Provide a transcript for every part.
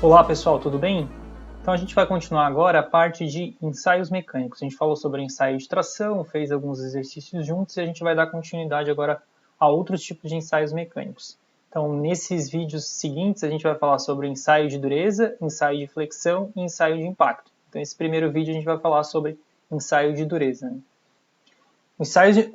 Olá pessoal, tudo bem? Então a gente vai continuar agora a parte de ensaios mecânicos. A gente falou sobre ensaio de tração, fez alguns exercícios juntos e a gente vai dar continuidade agora a outros tipos de ensaios mecânicos. Então nesses vídeos seguintes a gente vai falar sobre ensaio de dureza, ensaio de flexão e ensaio de impacto. Então esse primeiro vídeo a gente vai falar sobre ensaio de dureza. O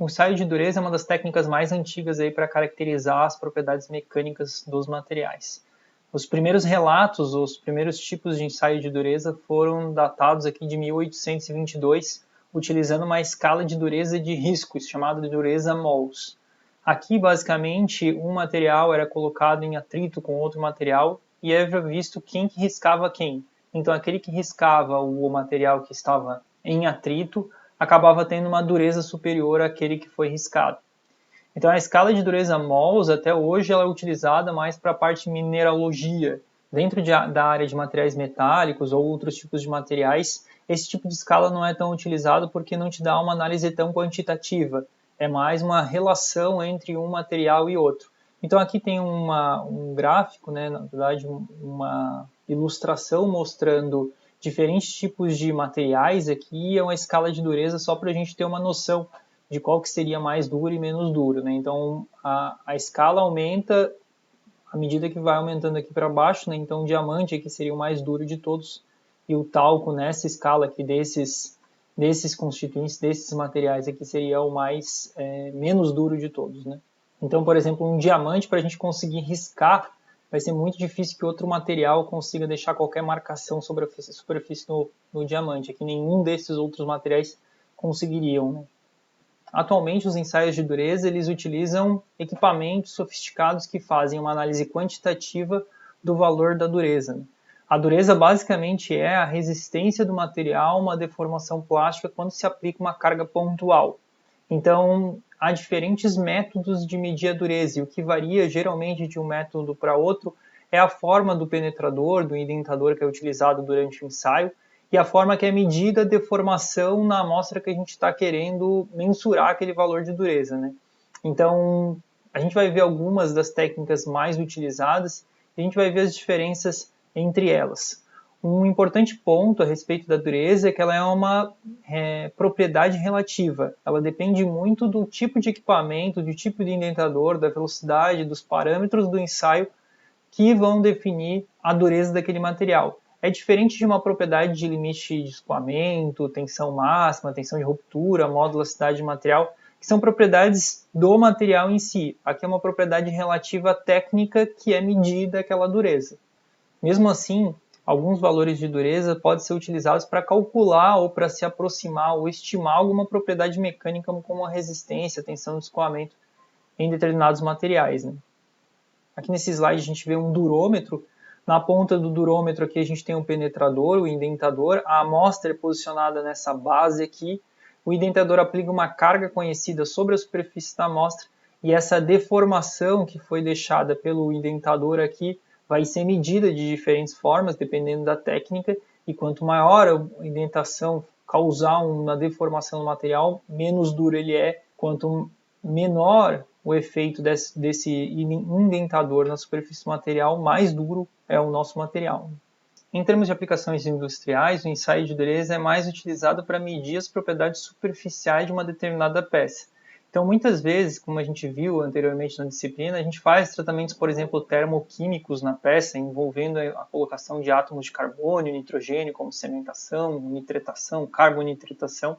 ensaio de dureza é uma das técnicas mais antigas para caracterizar as propriedades mecânicas dos materiais. Os primeiros relatos, os primeiros tipos de ensaio de dureza foram datados aqui de 1822, utilizando uma escala de dureza de riscos, chamada de dureza mols. Aqui, basicamente, um material era colocado em atrito com outro material e era visto quem que riscava quem. Então, aquele que riscava o material que estava em atrito acabava tendo uma dureza superior àquele que foi riscado. Então a escala de dureza mols até hoje ela é utilizada mais para a parte de mineralogia. Dentro da área de materiais metálicos ou outros tipos de materiais, esse tipo de escala não é tão utilizado porque não te dá uma análise tão quantitativa. É mais uma relação entre um material e outro. Então aqui tem um gráfico, na verdade uma ilustração mostrando diferentes tipos de materiais aqui, é uma escala de dureza só para a gente ter uma noção de qual que seria mais duro e menos duro. Então a escala aumenta à medida que vai aumentando aqui para baixo. Então o diamante aqui seria o mais duro de todos e o talco nessa escala aqui desses constituintes, desses materiais aqui seria o mais menos duro de todos. Então, por exemplo, um diamante, para a gente conseguir riscar, vai ser muito difícil que outro material consiga deixar qualquer marcação sobre a superfície no diamante. Aqui nenhum desses outros materiais conseguiriam. Atualmente, os ensaios de dureza eles utilizam equipamentos sofisticados que fazem uma análise quantitativa do valor da dureza. A dureza basicamente é a resistência do material a uma deformação plástica quando se aplica uma carga pontual. Então, há diferentes métodos de medir a dureza, e o que varia geralmente de um método para outro é a forma do penetrador, do indentador que é utilizado durante o ensaio, e a forma que é medida a deformação na amostra que a gente está querendo mensurar aquele valor de dureza. Então, a gente vai ver algumas das técnicas mais utilizadas e a gente vai ver as diferenças entre elas. Um importante ponto a respeito da dureza é que ela é uma propriedade relativa. Ela depende muito do tipo de equipamento, do tipo de indentador, da velocidade, dos parâmetros do ensaio que vão definir a dureza daquele material. É diferente de uma propriedade de limite de escoamento, tensão máxima, tensão de ruptura, modulacidade de material, que são propriedades do material em si. Aqui é uma propriedade relativa técnica que é medida aquela dureza. Mesmo assim, alguns valores de dureza podem ser utilizados para calcular ou para se aproximar ou estimar alguma propriedade mecânica como a resistência, tensão de escoamento em determinados materiais. Aqui nesse slide a gente vê um durômetro. Na ponta do durômetro aqui a gente tem um penetrador, o indentador. A amostra é posicionada nessa base aqui. O indentador aplica uma carga conhecida sobre a superfície da amostra e essa deformação que foi deixada pelo indentador aqui vai ser medida de diferentes formas, dependendo da técnica, e quanto maior a indentação causar uma deformação no material, menos duro ele é. Quanto menor o efeito desse indentador na superfície do material, mais duro é o nosso material. Em termos de aplicações industriais, o ensaio de dureza é mais utilizado para medir as propriedades superficiais de uma determinada peça. Então, muitas vezes, como a gente viu anteriormente na disciplina, a gente faz tratamentos, por exemplo, termoquímicos na peça, envolvendo a colocação de átomos de carbono e nitrogênio, como cementação, nitretação, carbonitratação,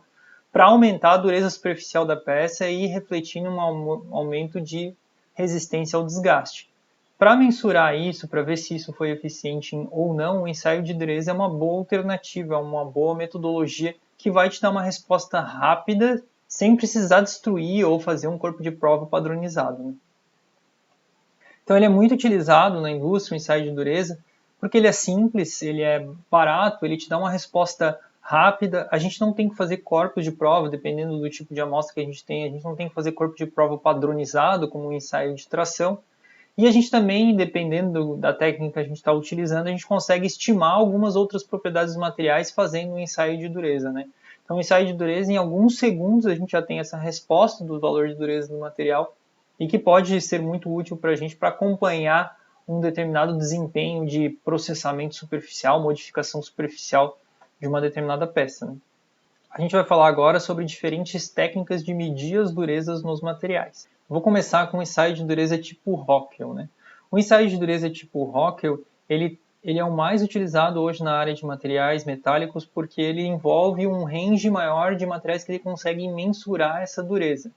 para aumentar a dureza superficial da peça e refletir num aumento de resistência ao desgaste. Para mensurar isso, para ver se isso foi eficiente ou não, o ensaio de dureza é uma boa alternativa, uma boa metodologia que vai te dar uma resposta rápida sem precisar destruir ou fazer um corpo de prova padronizado. Então ele é muito utilizado na indústria, o ensaio de dureza, porque ele é simples, ele é barato, ele te dá uma resposta rápida. A gente não tem que fazer corpos de prova, dependendo do tipo de amostra que a gente não tem que fazer corpo de prova padronizado, como o ensaio de tração. E a gente também, dependendo da técnica que a gente está utilizando, a gente consegue estimar algumas outras propriedades dos materiais fazendo um ensaio de dureza. Então, o ensaio de dureza, em alguns segundos, a gente já tem essa resposta do valor de dureza do material e que pode ser muito útil para a gente para acompanhar um determinado desempenho de processamento superficial, modificação superficial de uma determinada peça, né? A gente vai falar agora sobre diferentes técnicas de medir as durezas nos materiais. Vou começar com o ensaio de dureza tipo Rockwell, né? O ensaio de dureza tipo Rockwell, ele é o mais utilizado hoje na área de materiais metálicos porque ele envolve um range maior de materiais que ele consegue mensurar essa dureza.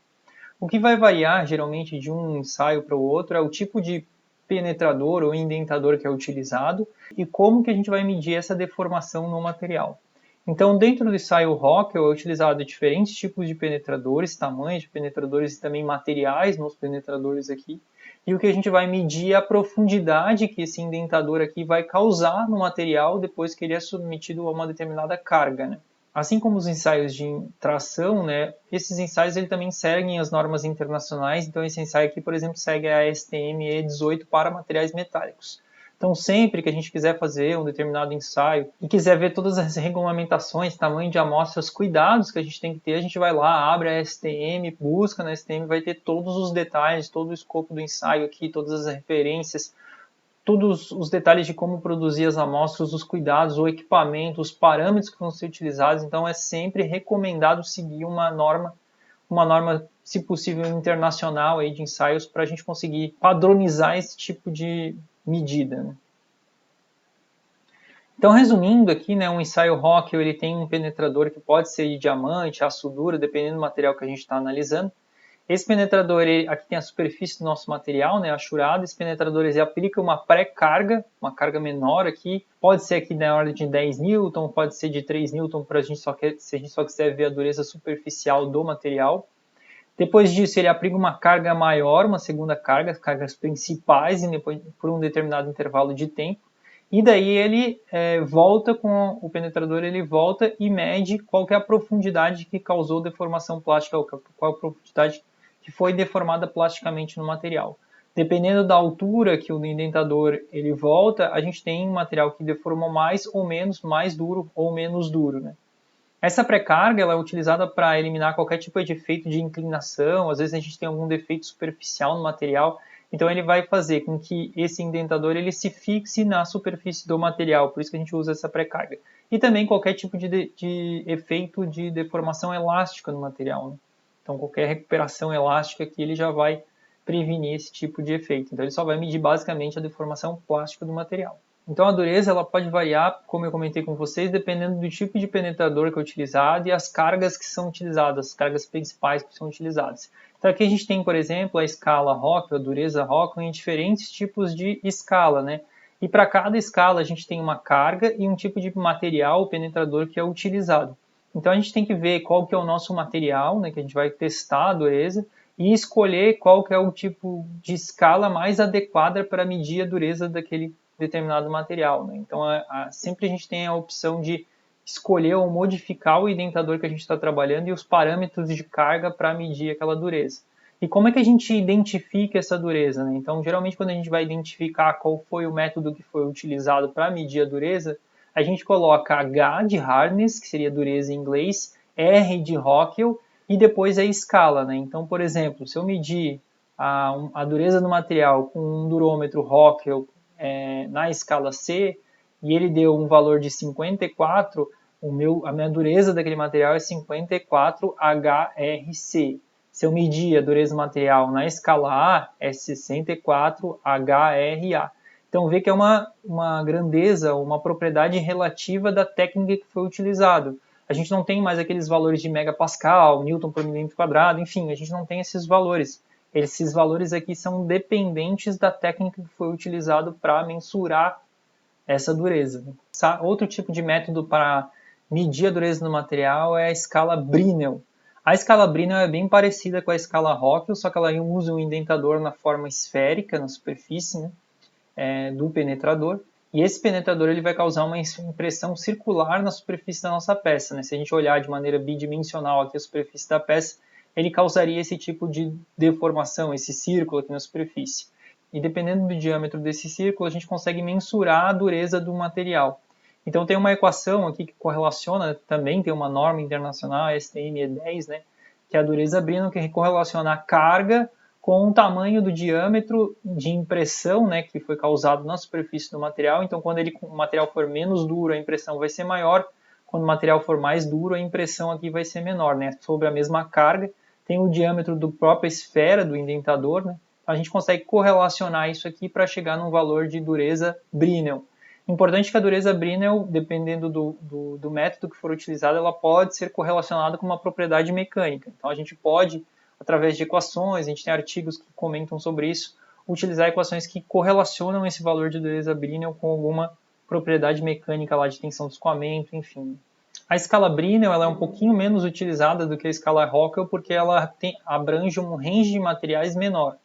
O que vai variar geralmente de um ensaio para o outro é o tipo de penetrador ou indentador que é utilizado e como que a gente vai medir essa deformação no material. Então, dentro do ensaio Rockwell é utilizado diferentes tipos de penetradores, tamanhos de penetradores e também materiais nos penetradores aqui. E o que a gente vai medir é a profundidade que esse indentador aqui vai causar no material depois que ele é submetido a uma determinada carga, né? Assim como os ensaios de tração, né, esses ensaios ele também seguem as normas internacionais. Então, esse ensaio aqui, por exemplo, segue a ASTM E18 para materiais metálicos. Então, sempre que a gente quiser fazer um determinado ensaio e quiser ver todas as regulamentações, tamanho de amostras, cuidados que a gente tem que ter, a gente vai lá, abre a STM, busca na STM, vai ter todos os detalhes, todo o escopo do ensaio aqui, todas as referências, todos os detalhes de como produzir as amostras, os cuidados, o equipamento, os parâmetros que vão ser utilizados. Então, é sempre recomendado seguir uma norma, se possível, internacional aí de ensaios para a gente conseguir padronizar esse tipo de medida, né? Então, resumindo aqui, né, um ensaio Rockwell ele tem um penetrador que pode ser de diamante, aço duro, dependendo do material que a gente está analisando. Esse penetrador, aqui tem a superfície do nosso material, né, achurado. Esse penetrador ele aplica uma pré-carga, uma carga menor aqui. Pode ser aqui na ordem de 10 newton, pode ser de 3 newton se a gente só quiser ver a dureza superficial do material. Depois disso, ele aplica uma carga maior, uma segunda carga, as cargas principais, por um determinado intervalo de tempo. E daí ele volta com o penetrador, ele volta e mede qual que é a profundidade que causou deformação plástica, qual a profundidade que foi deformada plasticamente no material. Dependendo da altura que o indentador ele volta, a gente tem um material que deformou mais ou menos, mais duro ou menos duro, né? Essa pré-carga ela é utilizada para eliminar qualquer tipo de efeito de inclinação, às vezes a gente tem algum defeito superficial no material, então ele vai fazer com que esse indentador ele se fixe na superfície do material, por isso que a gente usa essa pré-carga. E também qualquer tipo de efeito de deformação elástica no material, né? Então qualquer recuperação elástica aqui ele já vai prevenir esse tipo de efeito. Então ele só vai medir basicamente a deformação plástica do material. Então a dureza ela pode variar, como eu comentei com vocês, dependendo do tipo de penetrador que é utilizado e as cargas que são utilizadas, as cargas principais que são utilizadas. Então aqui a gente tem, por exemplo, a escala Rockwell, a dureza Rockwell, em diferentes tipos de escala, né? E para cada escala a gente tem uma carga e um tipo de material, o penetrador que é utilizado. Então a gente tem que ver qual que é o nosso material, né, que a gente vai testar a dureza, e escolher qual que é o tipo de escala mais adequada para medir a dureza daquele determinado material, né? Então, sempre a gente tem a opção de escolher ou modificar o indentador que a gente está trabalhando e os parâmetros de carga para medir aquela dureza. E como é que a gente identifica essa dureza, né? Então, geralmente, quando a gente vai identificar qual foi o método que foi utilizado para medir a dureza, a gente coloca H de hardness, que seria dureza em inglês, R de Rockwell, e depois a escala, né? Então, por exemplo, se eu medir a dureza do material com um durômetro Rockwell na escala C, e ele deu um valor de 54, a minha dureza daquele material é 54 HRC. Se eu medir a dureza do material na escala A, é 64 HRA. Então, vê que é uma grandeza, uma propriedade relativa da técnica que foi utilizado. A gente não tem mais aqueles valores de megapascal, newton por milímetro quadrado, enfim, a gente não tem esses valores. Esses valores aqui são dependentes da técnica que foi utilizado para mensurar essa dureza. Outro tipo de método para medir a dureza do material é a escala Brinell. A escala Brinell é bem parecida com a escala Rockwell, só que ela usa um indentador na forma esférica, na superfície, né, do penetrador. E esse penetrador ele vai causar uma impressão circular na superfície da nossa peça, né? Se a gente olhar de maneira bidimensional aqui a superfície da peça, ele causaria esse tipo de deformação, esse círculo aqui na superfície. E dependendo do diâmetro desse círculo, a gente consegue mensurar a dureza do material. Então tem uma equação aqui que correlaciona, também tem uma norma internacional, a STM E10, né, que é a dureza Brinell, que correlaciona a carga com o tamanho do diâmetro de impressão, né, que foi causado na superfície do material. Então, quando o material for menos duro, a impressão vai ser maior. Quando o material for mais duro, a impressão aqui vai ser menor, né? Sobre a mesma carga, tem o diâmetro da própria esfera do indentador, né? A gente consegue correlacionar isso aqui para chegar num valor de dureza Brinell. Importante que a dureza Brinell, dependendo do método que for utilizado, ela pode ser correlacionada com uma propriedade mecânica. Então, a gente pode, através de equações, a gente tem artigos que comentam sobre isso, utilizar equações que correlacionam esse valor de dureza Brinell com alguma propriedade mecânica lá de tensão de escoamento, enfim. A escala Brinell ela é um pouquinho menos utilizada do que a escala Rockwell porque ela abrange um range de materiais menor.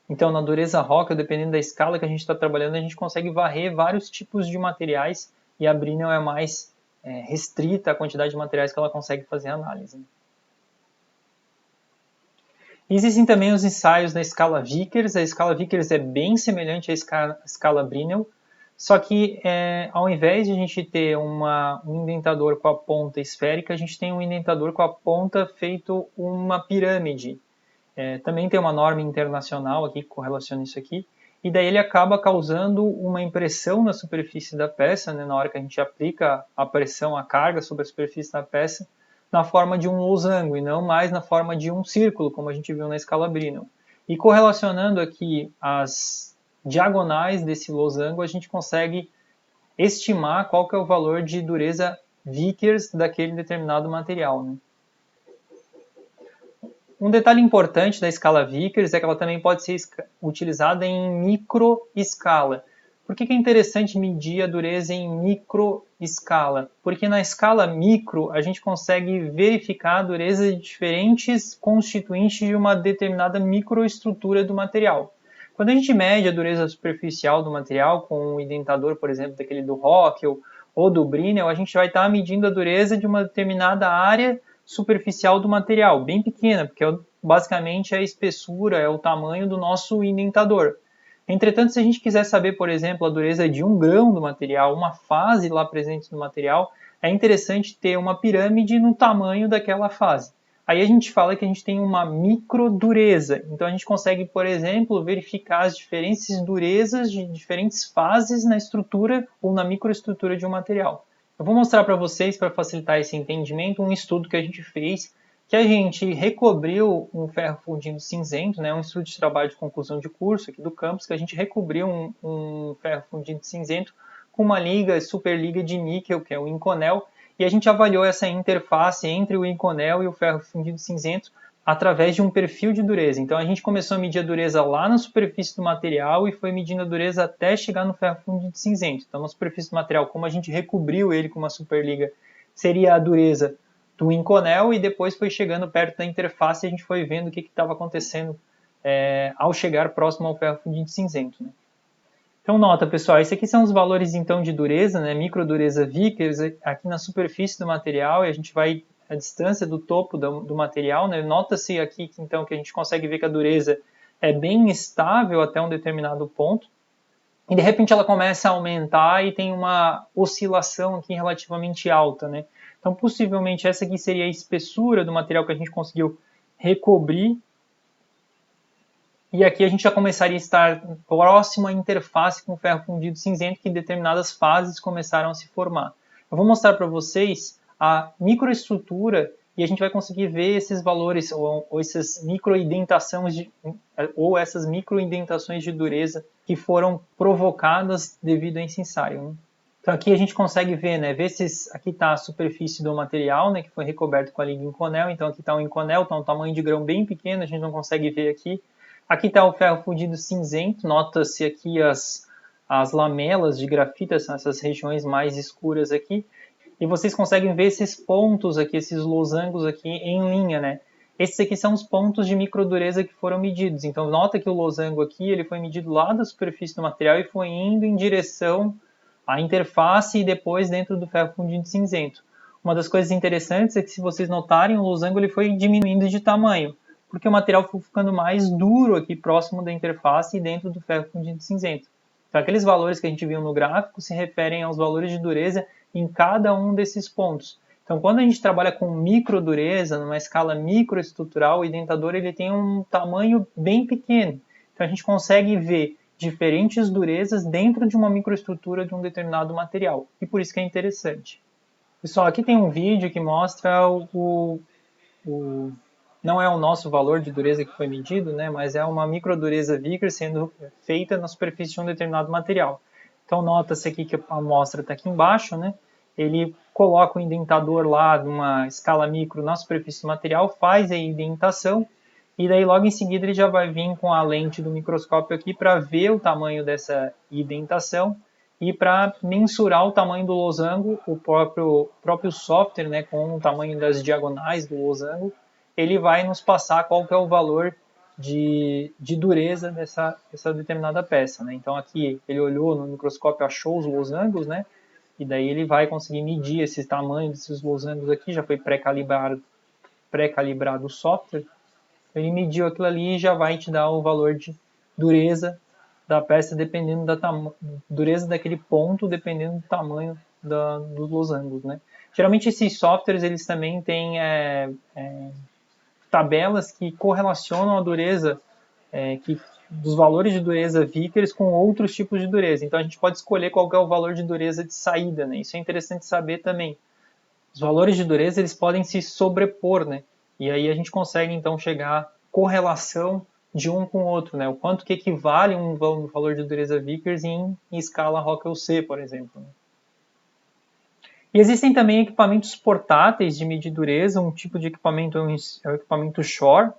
Então, na dureza Rockwell, dependendo da escala que a gente está trabalhando, a gente consegue varrer vários tipos de materiais e a Brinell é mais restrita a quantidade de materiais que ela consegue fazer análise. Existem também os ensaios na escala Vickers. A escala Vickers é bem semelhante à escala Brinell, só que ao invés de a gente ter um indentador com a ponta esférica, a gente tem um indentador com a ponta feito uma pirâmide. Também tem uma norma internacional aqui que correlaciona isso aqui, e daí ele acaba causando uma impressão na superfície da peça, né, na hora que a gente aplica a pressão, a carga sobre a superfície da peça, na forma de um losango e não mais na forma de um círculo, como a gente viu na escala Brinell. E correlacionando aqui as diagonais desse losango, a gente consegue estimar qual que é o valor de dureza Vickers daquele determinado material, né? Um detalhe importante da escala Vickers é que ela também pode ser utilizada em microescala. Por que é interessante medir a dureza em microescala? Porque na escala micro a gente consegue verificar a dureza de diferentes constituintes de uma determinada microestrutura do material. Quando a gente mede a dureza superficial do material com um indentador, por exemplo, daquele do Rockwell ou do Brinell, a gente vai estar medindo a dureza de uma determinada área superficial do material, bem pequena, porque basicamente é a espessura, é o tamanho do nosso indentador. Entretanto, se a gente quiser saber, por exemplo, a dureza de um grão do material, uma fase lá presente no material, é interessante ter uma pirâmide no tamanho daquela fase. Aí a gente fala que a gente tem uma microdureza. Então a gente consegue, por exemplo, verificar as diferentes durezas de diferentes fases na estrutura ou na microestrutura de um material. Eu vou mostrar para vocês, para facilitar esse entendimento, um estudo que a gente fez, que a gente recobriu um ferro fundido cinzento, né, um estudo de trabalho de conclusão de curso aqui do campus, que a gente recobriu um ferro fundido cinzento com uma liga, superliga de níquel, que é o Inconel, e a gente avaliou essa interface entre o Inconel e o ferro fundido cinzento através de um perfil de dureza. Então a gente começou a medir a dureza lá na superfície do material e foi medindo a dureza até chegar no ferro fundido cinzento. Então na superfície do material, como a gente recobriu ele com uma superliga, seria a dureza do Inconel e depois foi chegando perto da interface e a gente foi vendo o que estava acontecendo ao chegar próximo ao ferro fundido cinzento, né? Então nota, pessoal, esses aqui são os valores então de dureza, né, microdureza Vickers, aqui na superfície do material, e a gente vai a distância do topo do material, né? Nota-se aqui então que a gente consegue ver que a dureza é bem estável até um determinado ponto, e de repente ela começa a aumentar e tem uma oscilação aqui relativamente alta, né? Então possivelmente essa aqui seria a espessura do material que a gente conseguiu recobrir, e aqui a gente já começaria a estar próximo à interface com o ferro fundido cinzento, que em determinadas fases começaram a se formar. Eu vou mostrar para vocês a microestrutura e a gente vai conseguir ver esses valores ou essas microindentações essas microindentações de dureza que foram provocadas devido a esse ensaio, né? Então aqui a gente consegue ver, né, aqui está a superfície do material, né, que foi recoberto com a liga Inconel. Então aqui está o Inconel, está um tamanho de grão bem pequeno, a gente não consegue ver aqui. Aqui está o ferro fundido cinzento, nota-se aqui as lamelas de grafita, são essas regiões mais escuras aqui. E vocês conseguem ver esses pontos aqui, esses losangos aqui em linha, né? Esses aqui são os pontos de microdureza que foram medidos. Então nota que o losango aqui ele foi medido lá da superfície do material e foi indo em direção à interface e depois dentro do ferro fundido cinzento. Uma das coisas interessantes é que, se vocês notarem, o losango ele foi diminuindo de tamanho, porque o material foi ficando mais duro aqui próximo da interface e dentro do ferro fundido cinzento. Então aqueles valores que a gente viu no gráfico se referem aos valores de dureza em cada um desses pontos. Então Então, quando a gente trabalha com microdureza, numa escala microestrutural, o identador ele tem um tamanho bem pequeno. Então, a gente consegue ver diferentes durezas dentro de uma microestrutura de um determinado material. E por isso que é interessante. Pessoal, aqui tem um vídeo que mostra não é o nosso valor de dureza que foi medido, né, mas é uma microdureza Vickers sendo feita na superfície de um determinado material. Então, nota-se aqui que a amostra está aqui embaixo, né, ele coloca o indentador lá numa escala micro na superfície do material, faz a indentação, e daí logo em seguida ele já vai vir com a lente do microscópio aqui para ver o tamanho dessa indentação e para mensurar o tamanho do losango, o próprio software, né, com o tamanho das diagonais do losango, ele vai nos passar qual que é o valor de dureza dessa determinada peça, né? Então aqui ele olhou no microscópio, achou os losangos, né? E daí ele vai conseguir medir esse tamanho desses losangos aqui, já foi pré-calibrado o software. Ele mediu aquilo ali e já vai te dar o valor de dureza da peça dependendo da dureza daquele ponto, dependendo do tamanho dos losangos, né? Geralmente esses softwares eles também têm tabelas que correlacionam a dureza dos valores de dureza Vickers com outros tipos de dureza. Então a gente pode escolher qual é o valor de dureza de saída, né? Isso é interessante saber também. Os valores de dureza eles podem se sobrepor, né? E aí a gente consegue então chegar à correlação de um com o outro, né? O quanto que equivale um valor de dureza Vickers em escala Rockwell-C, por exemplo. Né? E existem também equipamentos portáteis de medir dureza. Um tipo de equipamento é o equipamento Shore.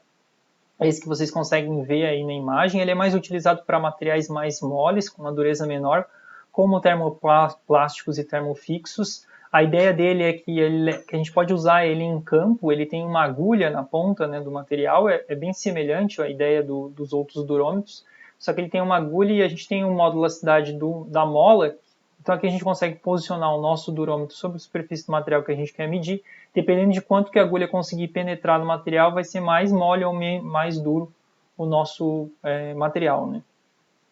É esse que vocês conseguem ver aí na imagem. Ele é mais utilizado para materiais mais moles, com uma dureza menor, como termoplásticos e termofixos. A ideia dele é que a gente pode usar ele em campo. Ele tem uma agulha na ponta, né, do material. É bem semelhante à ideia dos outros durômetros. Só que ele tem uma agulha e a gente tem uma modularidade da mola. Então aqui a gente consegue posicionar o nosso durômetro sobre a superfície do material que a gente quer medir. Dependendo de quanto que a agulha conseguir penetrar no material, vai ser mais mole ou mais duro o nosso material, né?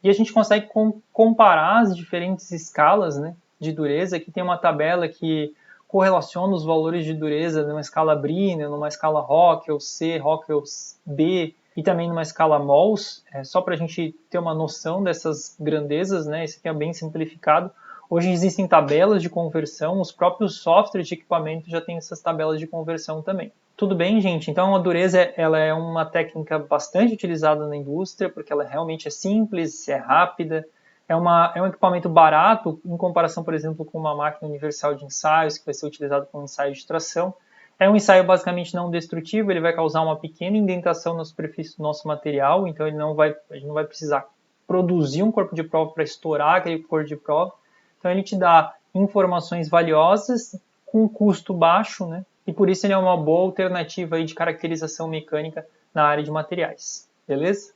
E a gente consegue comparar as diferentes escalas, né, de dureza. Aqui tem uma tabela que correlaciona os valores de dureza numa escala Brinner, numa escala Rockwell C, Rockwell B e também numa escala Mohs, só para a gente ter uma noção dessas grandezas, né? Esse aqui é bem simplificado. Hoje existem tabelas de conversão, os próprios softwares de equipamento já têm essas tabelas de conversão também. Tudo bem, gente? Então a dureza ela é uma técnica bastante utilizada na indústria, porque ela realmente é simples, é rápida, é um equipamento barato em comparação, por exemplo, com uma máquina universal de ensaios, que vai ser utilizado para um ensaio de tração. É um ensaio basicamente não destrutivo, ele vai causar uma pequena indentação na superfície do nosso material, então a gente não vai precisar produzir um corpo de prova para estourar aquele corpo de prova. Então ele te dá informações valiosas com custo baixo, né? E por isso ele é uma boa alternativa aí de caracterização mecânica na área de materiais. Beleza?